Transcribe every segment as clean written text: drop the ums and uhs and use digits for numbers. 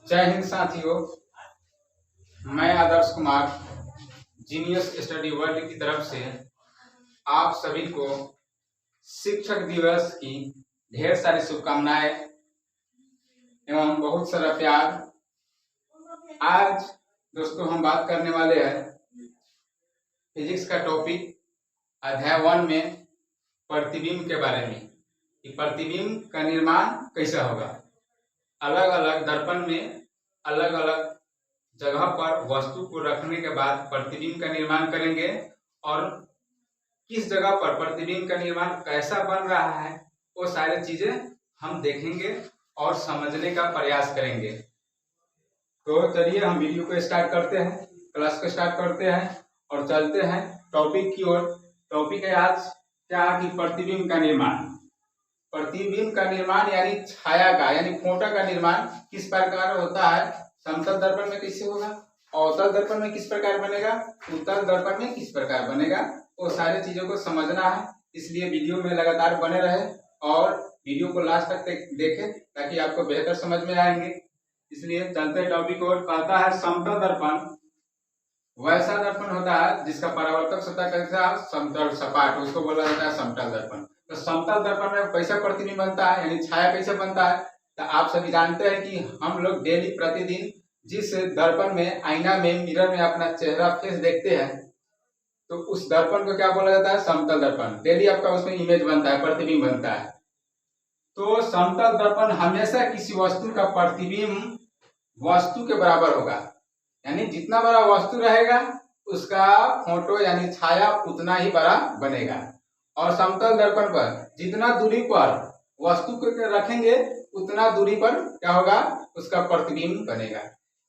जय हिंद साथियों, मैं Adarsh Kumar genius study world की तरफ से आप सभी को शिक्षक दिवस की ढेर सारी शुभकामनाएं एवं बहुत सारा प्यार। आज दोस्तों हम बात करने वाले हैं फिजिक्स का टॉपिक अध्याय 1 में प्रतिबिंब के बारे में कि प्रतिबिंब का निर्माण कैसा होगा। अलग अलग दर्पण में अलग अलग जगह पर वस्तु को रखने के बाद प्रतिबिंब का निर्माण करेंगे और किस जगह पर प्रतिबिंब का निर्माण कैसा बन रहा है वो सारी चीजें हम देखेंगे और समझने का प्रयास करेंगे। तो चलिए हम वीडियो को स्टार्ट करते हैं, क्लास को स्टार्ट करते हैं और चलते हैं टॉपिक की ओर। टॉपिक है आज क्या कि प्रतिबिंब का निर्माण। प्रतिबिंब का निर्माण यानी छाया का यानी फोटो का निर्माण किस प्रकार होता है। समतल दर्पण में कैसे होगा, अवतल दर्पण में किस प्रकार बनेगा, उत्तल दर्पण में किस प्रकार बनेगा, वो सारी चीजों को समझना है। इसलिए वीडियो में लगातार बने रहे और वीडियो को लास्ट तक देखें ताकि आपको बेहतर समझ में आएंगे। इसलिए चलते टॉपिक और कहता है समतल दर्पण वैसा दर्पण होता है जिसका परावर्तक सतह कैसा समतल सपाट, उसको बोला जाता है समतल दर्पण। तो समतल दर्पण में कैसा प्रतिबिंब बनता है यानी छाया कैसे बनता है। तो आप सभी जानते हैं कि हम लोग डेली प्रतिदिन जिस दर्पण में आईना में मिरर में अपना चेहरा फेस देखते हैं तो उस दर्पण को क्या बोला जाता है, समतल दर्पण। डेली आपका उसमें इमेज बनता है, प्रतिबिंब बनता है। तो समतल दर्पण हमेशा किसी वस्तु का प्रतिबिंब वस्तु के बराबर होगा, यानी जितना बड़ा वस्तु रहेगा उसका फोटो यानी छाया उतना ही बड़ा बनेगा। और समतल दर्पण पर जितना दूरी पर वस्तु को रखेंगे उतना दूरी पर क्या होगा, उसका प्रतिबिंब बनेगा।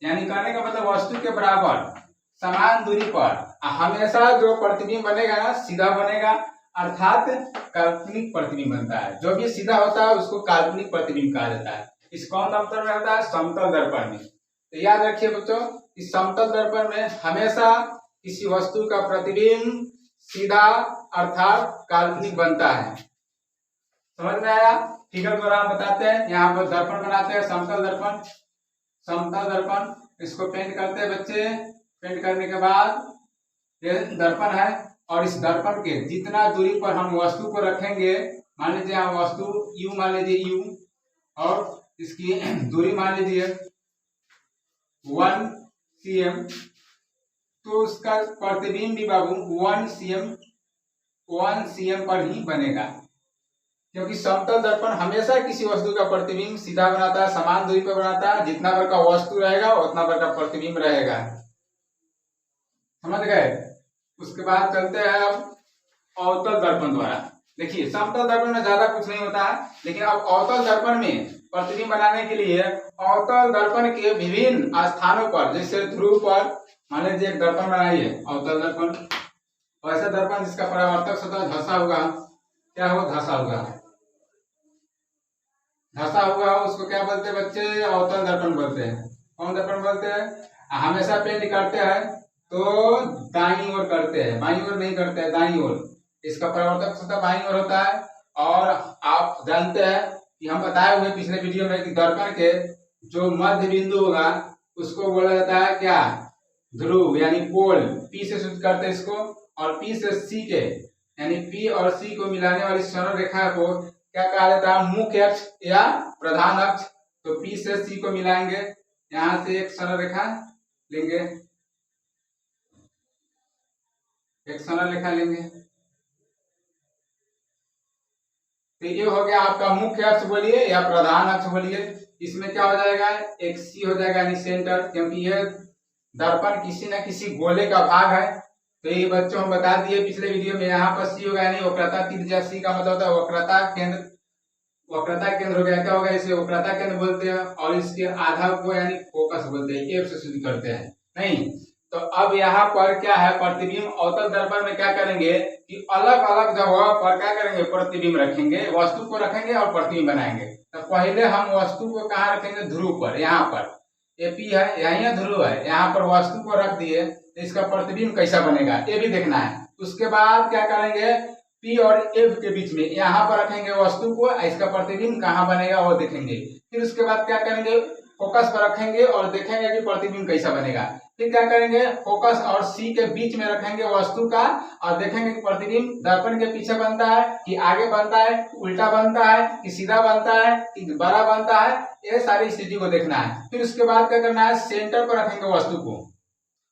यानी कहने का मतलब वस्तु के बराबर समान दूरी पर हमेशा जो प्रतिबिंब बनेगा ना सीधा बनेगा, अर्थात काल्पनिक प्रतिबिंब बनता है। जो भी सीधा होता है उसको काल्पनिक प्रतिबिंब कहा जाता है। इस कौन दर्पण में होता है, समतल दर्पण में। तो याद रखिए बच्चों, इस समतल दर्पण में हमेशा किसी वस्तु का प्रतिबिंब सीधा अर्थात काल्पनिक बनता है। समझ में आया। फिगर द्वारा हम बताते हैं, यहाँ पर दर्पण बनाते हैं समतल दर्पण। समतल दर्पण इसको पेंट करते हैं बच्चे। पेंट करने के बाद ये दर्पण है और इस दर्पण के जितना दूरी पर हम वस्तु को रखेंगे, मान लीजिए यहाँ वस्तु U मान लीजिए U और इसकी दूरी मान लीजिए 1 cm, तो उसका प्रतिबिंब भी बाबू 1 cm पर ही बनेगा, क्योंकि समतल दर्पण हमेशा किसी वस्तु का प्रतिबिंब सीधा बनाता है, समान दूरी पर बनाता है। जितना बड़ा का वस्तु रहेगा उतना बड़ा का प्रतिबिंब रहेगा। समझ गए। उसके बाद चलते हैं अब अवतल दर्पण द्वारा। देखिए समतल दर्पण में ज्यादा कुछ नहीं होता है, लेकिन अब अवतल दर्पण में प्रतिबिंब बनाने के लिए अवतल दर्पण के विभिन्न स्थानों पर, जैसे ध्रुव पर मान लीजिए एक दर्पण बनाइए अवतल दर्पण। वैसा दर्पण जिसका परावर्तक सतह धंसा हुआ, क्या हो, धंसा हुआ, धंसा हुआ उसको क्या बोलते हैं बच्चे, अवतल दर्पण बोलते हैं। कौन दर्पण बोलते हैं। हमेशा पेंट करते हैं तो दाईं ओर करते हैं, बाईं ओर नहीं करते हैं, दाईं ओर। इसका परावर्तक सतह बाईं ओर होता है। और आप जानते हैं कि हम बताए हुए पिछले वीडियो में कि दर्पण के जो मध्य बिंदु होगा उसको बोला जाता है क्या, ध्रुव यानी पोल। पी से शुरू करते हैं इसको और पी से सी के यानी पी और सी को मिलाने वाली सरल रेखा को क्या कहा जाता है, मुख्य अक्ष या प्रधान अक्ष। तो पी से सी को मिलाएंगे, यहां से एक सरल रेखा लेंगे, एक सरल रेखा लेंगे। तो ये हो गया आपका मुख्य अक्ष बोलिए या प्रधान अक्ष बोलिए। इसमें क्या हो जाएगा, एक सी हो जाएगा यानी सेंटर, क्योंकि ये दर्पण किसी न किसी गोले का भाग है। तो ये बच्चों हम बता दिए पिछले वीडियो में। यहाँ पर सी होगा यानी वक्रता त्रिज्या सी का मतलब होता है वक्रता केंद्र। वक्रता केंद्र हो गया, क्या होगा, इसे वक्रता केंद्र बोलते हैं। और इसके आधा को यानी फोकस बोलते हैं, एफ से शुरू करते हैं नहीं। तो अब यहाँ पर क्या है, प्रतिबिंब अवतल दर्पण में क्या करेंगे कि अलग अलग जगह पर क्या करेंगे, प्रतिबिंब रखेंगे, वस्तु को रखेंगे और प्रतिबिंब बनाएंगे। तो पहले हम वस्तु को कहाँ रखेंगे, ध्रुव पर। यहाँ पर ये पी है, यही ध्रुव है, यहाँ पर वस्तु को रख दिए तो इसका प्रतिबिंब कैसा बनेगा ये भी देखना है। उसके बाद क्या करेंगे, पी और एफ के बीच में यहाँ पर रखेंगे वस्तु को, इसका प्रतिबिंब कहाँ बनेगा वो देखेंगे। फिर उसके बाद क्या करेंगे, फोकस पर रखेंगे और देखेंगे कि प्रतिबिंब कैसा बनेगा। फिर क्या करेंगे, फोकस और सी के बीच में रखेंगे वस्तु का और देखेंगे कि प्रतिबिंब दर्पण के पीछे बनता है कि आगे बनता है, उल्टा बनता है कि सीधा बनता है कि बड़ा बनता है, ये सारी स्थिति को देखना है। फिर उसके बाद क्या करना है, सेंटर पर रखेंगे वस्तु को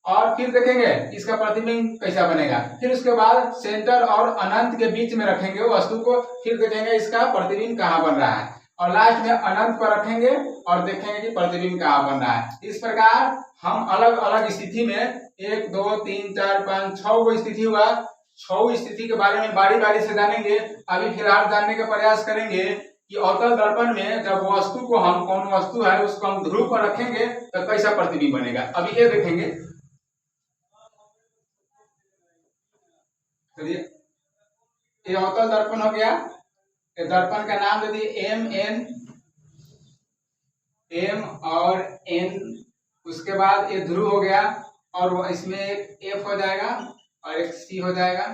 और फिर देखेंगे इसका प्रतिबिंब कैसा बनेगा। फिर उसके बाद सेंटर और अनंत के बीच में रखेंगे वस्तु को, फिर देखेंगे इसका प्रतिबिंब कहाँ बन रहा है और लास्ट में अनंत पर रखेंगे और देखेंगे कि प्रतिबिंब कहाँ बन रहा है। इस प्रकार हम अलग अलग स्थिति में 1 2 3 4 5 6 गो स्थिति हुआ, 6 स्थिति के बारे में बारी बारी से जानेंगे। अभी फिलहाल जानने का प्रयास करेंगे कि अवतल दर्पण में जब वस्तु को हम, कौन वस्तु है उसको हम ध्रुव पर रखेंगे तो कैसा प्रतिबिंब बनेगा। अभी ये देखेंगे, चलिए ये अवतल दर्पण हो गया। ये दर्पण का नाम दे दिए एम और एन, उसके बाद ये ध्रुव हो गया और वो इसमें एक एफ हो जाएगा और एक सी हो जाएगा।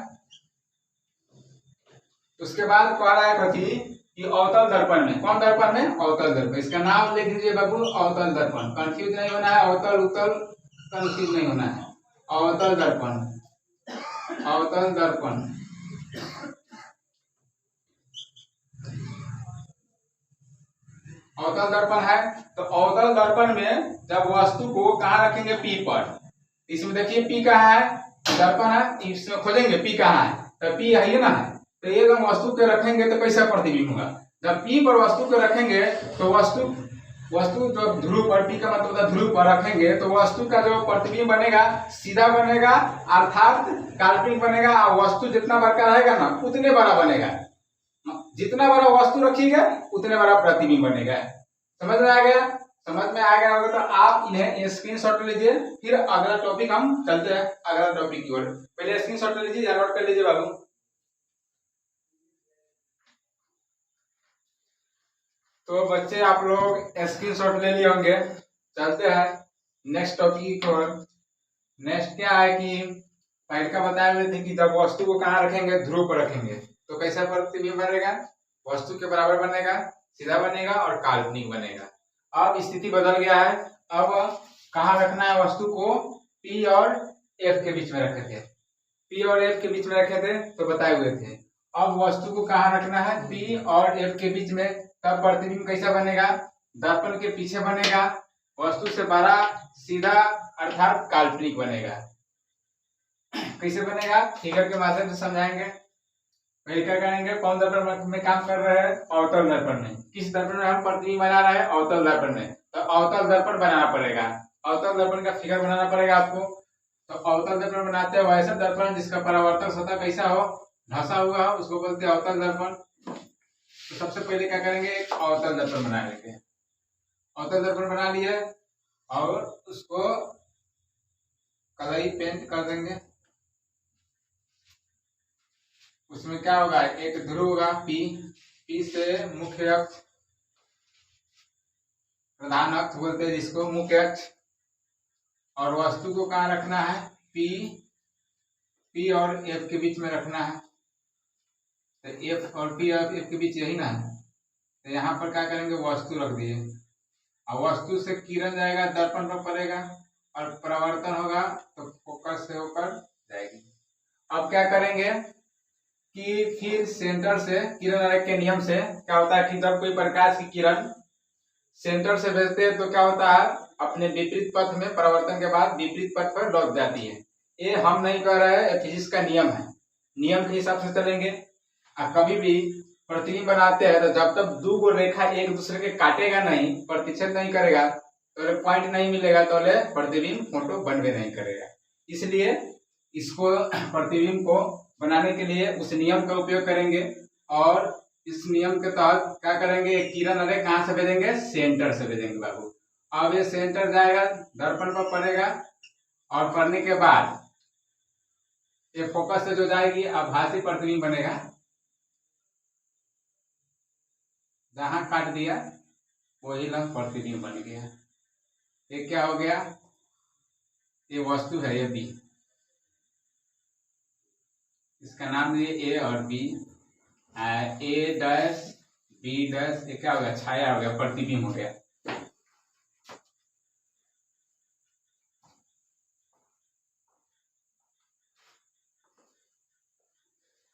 उसके बाद कह रहा है कथी कि अवतल दर्पण में, कौन दर्पण में, अवतल दर्पण, इसका नाम लिख दीजिए बाबू, अवतल दर्पण। कंफ्यूज नहीं होना है, अवतल उत्तल कंफ्यूज नहीं होना है। अवतल दर्पण, अवतल दर्पण, अवतल दर्पण है तो अवतल दर्पण में जब वस्तु को कहाँ रखेंगे, पी पर। इसमें देखिए पी कहाँ है, दर्पण है, इसमें खोजेंगे पी कहाँ है तो पी है ना है, तो ये हम वस्तु के रखेंगे तो कैसा प्रतिबिंब होगा। जब पी पर वस्तु के रखेंगे तो वस्तु जो ध्रुव पर, पी का मतलब ध्रुव पर रखेंगे तो वस्तु का जो प्रतिबिंब बनेगा सीधा बनेगा अर्थात काल्पनिक बनेगा और वस्तु जितना बड़ा रहेगा ना उतने बड़ा बनेगा, जितना बड़ा वस्तु रखिएगा उतने बड़ा प्रतिबिंब बनेगा। समझ में आ गया, समझ में आ गया होगा तो आप इन्हें स्क्रीनशॉट लीजिए। फिर अगला टॉपिक हम चलते हैं अगला टॉपिक की ओर। पहले स्क्रीनशॉट लीजिए या नोट कर लीजिए बाबू। तो बच्चे आप लोग स्क्रीनशॉट ले लिए होंगे, चलते हैं नेक्स्ट टॉपिक की ओर। नेक्स्ट क्या है कि पहले का बताए हुए थे कि जब वस्तु को कहाँ रखेंगे, ध्रुव पर रखेंगे तो कैसा प्रतिबिंब बनेगा, वस्तु के बराबर बनेगा, सीधा बनेगा और काल्पनिक बनेगा। अब स्थिति बदल गया है, अब कहाँ रखना है वस्तु को, पी और एफ के बीच में रखे थे, पी और एफ के बीच में रखे थे तो बताए हुए थे। अब वस्तु को कहाँ रखना है, पी और एफ के बीच में, तब प्रतिबिंब कैसा बनेगा, दर्पण के पीछे बनेगा, वस्तु से बड़ा, सीधा अर्थात काल्पनिक बनेगा। कैसे बनेगा, फिगर के माध्यम से समझाएंगे। पहले क्या करेंगे, कौन दर्पण में काम कर रहे हैं, अवतल दर्पण में। किस दर्पण में हम प्रतिबिंब बना रहे हैं, अवतल दर्पण में, तो अवतल दर्पण बनाना पड़ेगा, अवतल दर्पण का फिगर बनाना पड़ेगा आपको। तो अवतल दर्पण बनाते हैं वैसा दर्पण जिसका परावर्तक सतह कैसा हो, धंसा हुआ हो, उसको बोलते हैं अवतल दर्पण। तो सबसे पहले क्या करेंगे, एक अवतल दर्पण बना लेंगे। अवतल दर्पण बना लिए और उसको कलई पेंट कर देंगे। उसमें क्या होगा, एक ध्रुव होगा पी, पी से मुख्य अक्ष, प्रधान अक्ष बोलते हैं जिसको, मुख्य अक्ष, और वस्तु को कहाँ रखना है, पी, पी और एफ के बीच में रखना है। तो एफ और पी और एफ के बीच यही ना है, तो यहाँ पर क्या करेंगे, वस्तु रख दिए और वस्तु से किरण जाएगा दर्पण पर पड़ेगा और परावर्तन होगा तो फोकस से होकर जाएगी। अब क्या करेंगे कि फिर सेंटर से किरण आरेख के नियम से क्या होता है कि जब कोई प्रकाश की किरण सेंटर से भेजते हैं तो क्या होता है, अपने विपरीत पथ में परावर्तन के बाद विपरीत पथ पर लौट जाती है। ये हम नहीं कह रहे हैं, फिजिक्स का नियम है, नियम के हिसाब से चलेंगे। और कभी भी प्रतिबिंब बनाते हैं तो जब तक दो गो रेखा एक दूसरे के काटेगा नहीं, प्रतिच्छेद नहीं करेगा, तो पॉइंट नहीं मिलेगा तो प्रतिबिंब फोटो बनवे नहीं करेगा। इसलिए इसको प्रतिबिंब को बनाने के लिए उस नियम का उपयोग करेंगे और इस नियम के तहत क्या करेंगे, किरण अरे कहाँ से भेजेंगे, सेंटर से भेजेंगे बाबू। अब ये सेंटर जाएगा दर्पण पर पड़ेगा और पड़ने के बाद ये फोकस से जो जाएगी आभासी प्रतिबिंब बनेगा, जहां काट दिया वही लंब प्रतिबिंब बन गया। ये क्या हो गया, ये वस्तु है ये बी, इसका नाम दिए ए और बी, ए डैश बी डैश, ये क्या हो गया, छाया हो गया, प्रतिबिंब हो गया।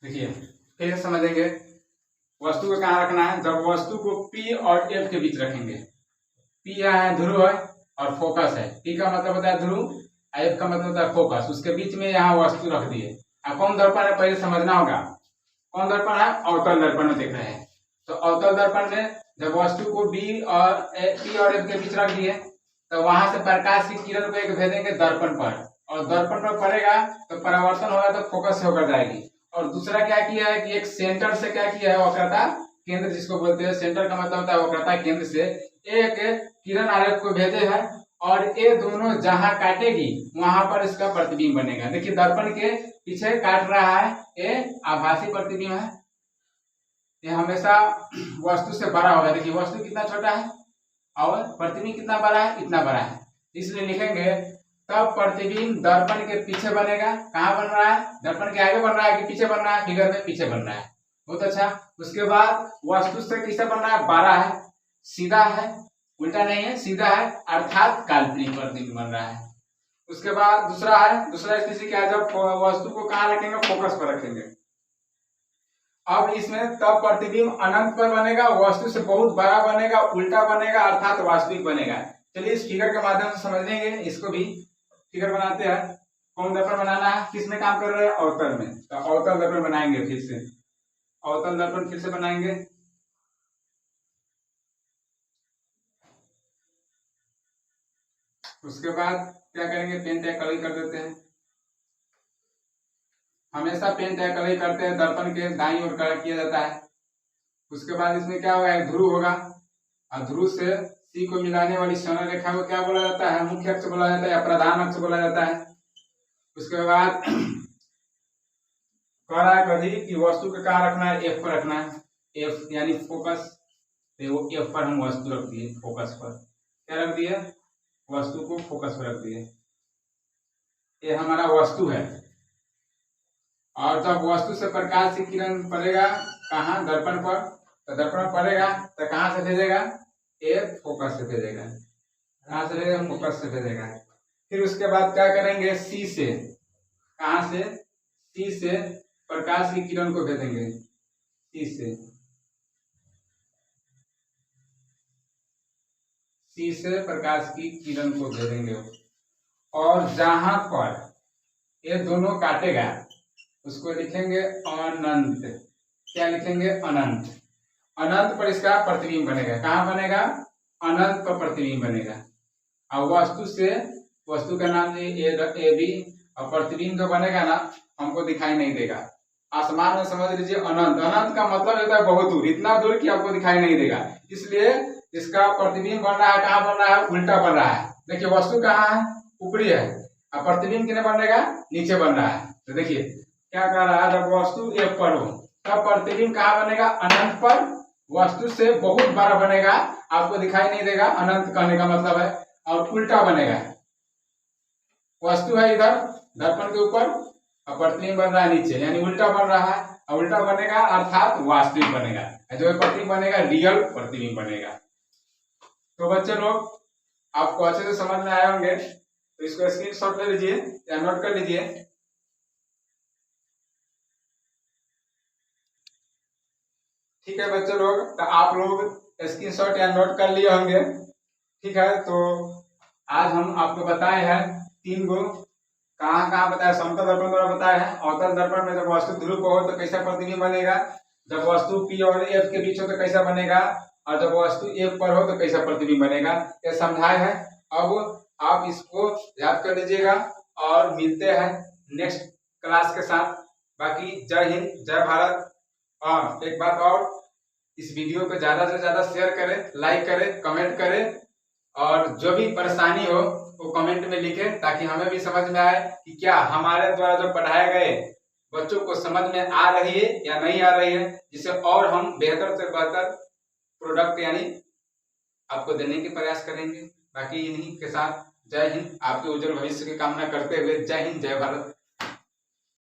देखिए फिर समझेंगे वस्तु को कहाँ रखना है। जब वस्तु को P और F के बीच रखेंगे, P यहाँ है ध्रुव है और फोकस है। P का मतलब होता है ध्रुव, F का मतलब होता है फोकस। उसके बीच में यहाँ वस्तु रख दिए। अब कौन दर्पण है पहले समझना होगा। कौन दर्पण है? अवतल दर्पण में देख रहे हैं। तो अवतल दर्पण में जब वस्तु को P और F के बीच रख दिए तो वहां से प्रकाश की किरण को एक भेजेंगे दर्पण पर, और दर्पण पर पड़ेगा तो परावर्तन होगा तो फोकस से होकर जाएगी। और दूसरा क्या किया है कि एक सेंटर से क्या किया है, वक्रता केंद्र जिसको बोलते हैं, सेंटर का मतलब होता है वक्रता केंद्र से एक किरण आरेख को भेजे है, और ये दोनों जहां काटेगी वहां पर इसका प्रतिबिंब बनेगा। देखिए दर्पण के पीछे काट रहा है, ये आभासी प्रतिबिंब है। ये हमेशा वस्तु से बड़ा होगा। देखिए वस्तु कितना छोटा है और प्रतिबिंब कितना बड़ा है, इतना बड़ा है। इसलिए लिखेंगे तब प्रतिबिंब दर्पण के पीछे बनेगा। कहाँ बन रहा है? दर्पण के आगे बन रहा है कि पीछे बन रहा है? फिगर में पीछे बन रहा है। बहुत अच्छा। उसके बाद वस्तु से किससे बन रहा है? बड़ा है, सीधा है, उल्टा नहीं है, सीधा है, अर्थात काल्पनिक प्रतिबिंब बन रहा है। उसके बाद दूसरा है, दूसरा स्थिति क्या है? जब वस्तु को कहाँ रखेंगे? फोकस पर रखेंगे। अब इसमें तब प्रतिबिंब अनंत पर बनेगा, वस्तु से बहुत बड़ा बनेगा, उल्टा बनेगा, अर्थात वास्तविक बनेगा। चलिए इस फिगर के माध्यम से समझ लेंगे। इसको भी फिगर बनाते हैं। कौन दर्पण बनाना है? किस में काम कर रहे हैं? अवतल में। तो अवतल दर्पण बनाएंगे। फिर से अवतल दर्पण फिर से बनाएंगे। उसके बाद क्या करेंगे? पेन टैग कलर कर देते हैं। हमेशा पेन टैग कलर करते हैं, दर्पण के दाईं ओर कलर किया जाता है। उसके बाद इसमें क्या होगा? ध्रुव होगा, और ध्रुव से सी को मिलाने वाली क्षण रेखा को क्या बोला जाता है? मुख्य अक्ष बोला जाता है या प्रधान अक्ष बोला जाता है। उसके बाद कह रहा है कभी कि वस्तु को कहाँ रखना है? एफ पर रखना है। एफ यानी फोकस। तो वो एफ पर हम वस्तु रख दिए, फोकस पर। क्या रख दिए? वस्तु को फोकस पर रख दिए। ये हमारा वस्तु है। और जब वस्तु से प्रकाश की किरण पड़ेगा कहाँ? दर्पण पर। तो दर्पण पड़ेगा तो कहाँ से भेजेगा? ए फोकस से भेजेगा। कहाँ से भेजेगा? फोकस से भेजेगा। फिर उसके बाद क्या करेंगे? सी से, कहाँ से? सी से प्रकाश की किरण को भेजेंगे। सी से, सी से प्रकाश की किरण को भेजेंगे। और जहां पर ये दोनों काटेगा उसको लिखेंगे अनंत। क्या लिखेंगे? अनंत। अनंत पर इसका प्रतिबिंब बनेगा। कहाँ बनेगा? अनंत पर प्रतिबिंब बनेगा। और वस्तु से, वस्तु का नाम ए बी, और प्रतिबिंब जो बनेगा ना हमको दिखाई नहीं देगा। आसमान में समझ लीजिए अनंत। अनंत का मतलब होता है बहुत दूर, इतना दूर कि आपको दिखाई नहीं देगा। इसलिए इसका प्रतिबिंब बन रहा है, कहाँ बन रहा है? उल्टा बन रहा है। देखिए वस्तु कहाँ है? ऊपरी है, और प्रतिबिंब कितने बन रहेगा? नीचे बन रहा है। तो देखिए क्या कह रहा है? जब वस्तु एफ पर हो तब प्रतिबिंब कहाँ बनेगा? अनंत पर। वस्तु से बहुत बड़ा बनेगा, आपको दिखाई नहीं देगा, अनंत कहने का मतलब है। और उल्टा बनेगा। वस्तु है इधर दर्पण के ऊपर और प्रतिबिंब बन रहा है नीचे, यानी उल्टा बन रहा है। और उल्टा बनेगा अर्थात वास्तविक बनेगा। जो प्रतिबिंब बनेगा रियल प्रतिबिंब बनेगा। तो बच्चे लोग आपको अच्छे से समझ में आए होंगे। तो इसको स्क्रीनशॉट ले लीजिए या नोट कर लीजिए। ठीक है बच्चे लोग, तो आप लोग स्क्रीनशॉट या नोट कर लिए होंगे। ठीक है, तो आज हम आपको बताए हैं 3 गो। कहाँ कहाँ बताया? समतल दर्पण द्वारा बताया है। अवतल दर्पण में जब वस्तु ध्रुव पर हो तो कैसा प्रतिबिंब बनेगा, जब वस्तु P और F के बीच हो तो कैसा बनेगा, और जब वस्तु F पर हो तो कैसा प्रतिबिंब बनेगा, ये समझाए हैं। अब आप इसको याद कर लीजिएगा और मिलते हैं नेक्स्ट क्लास के साथ। बाकी जय हिंद, जय भारत। हाँ एक बात और, इस वीडियो को ज्यादा से ज्यादा शेयर करें, लाइक करें, कमेंट करें, और जो भी परेशानी हो वो कमेंट में लिखें, ताकि हमें भी समझ में आए कि क्या हमारे द्वारा जो पढ़ाए गए बच्चों को समझ में आ रही है या नहीं आ रही है, जिससे और हम बेहतर से बेहतर प्रोडक्ट यानी आपको देने के प्रयास करेंगे। बाकी इन्हीं के साथ जय हिंद, आपके उज्जवल भविष्य की कामना करते हुए जय हिंद, जय भारत।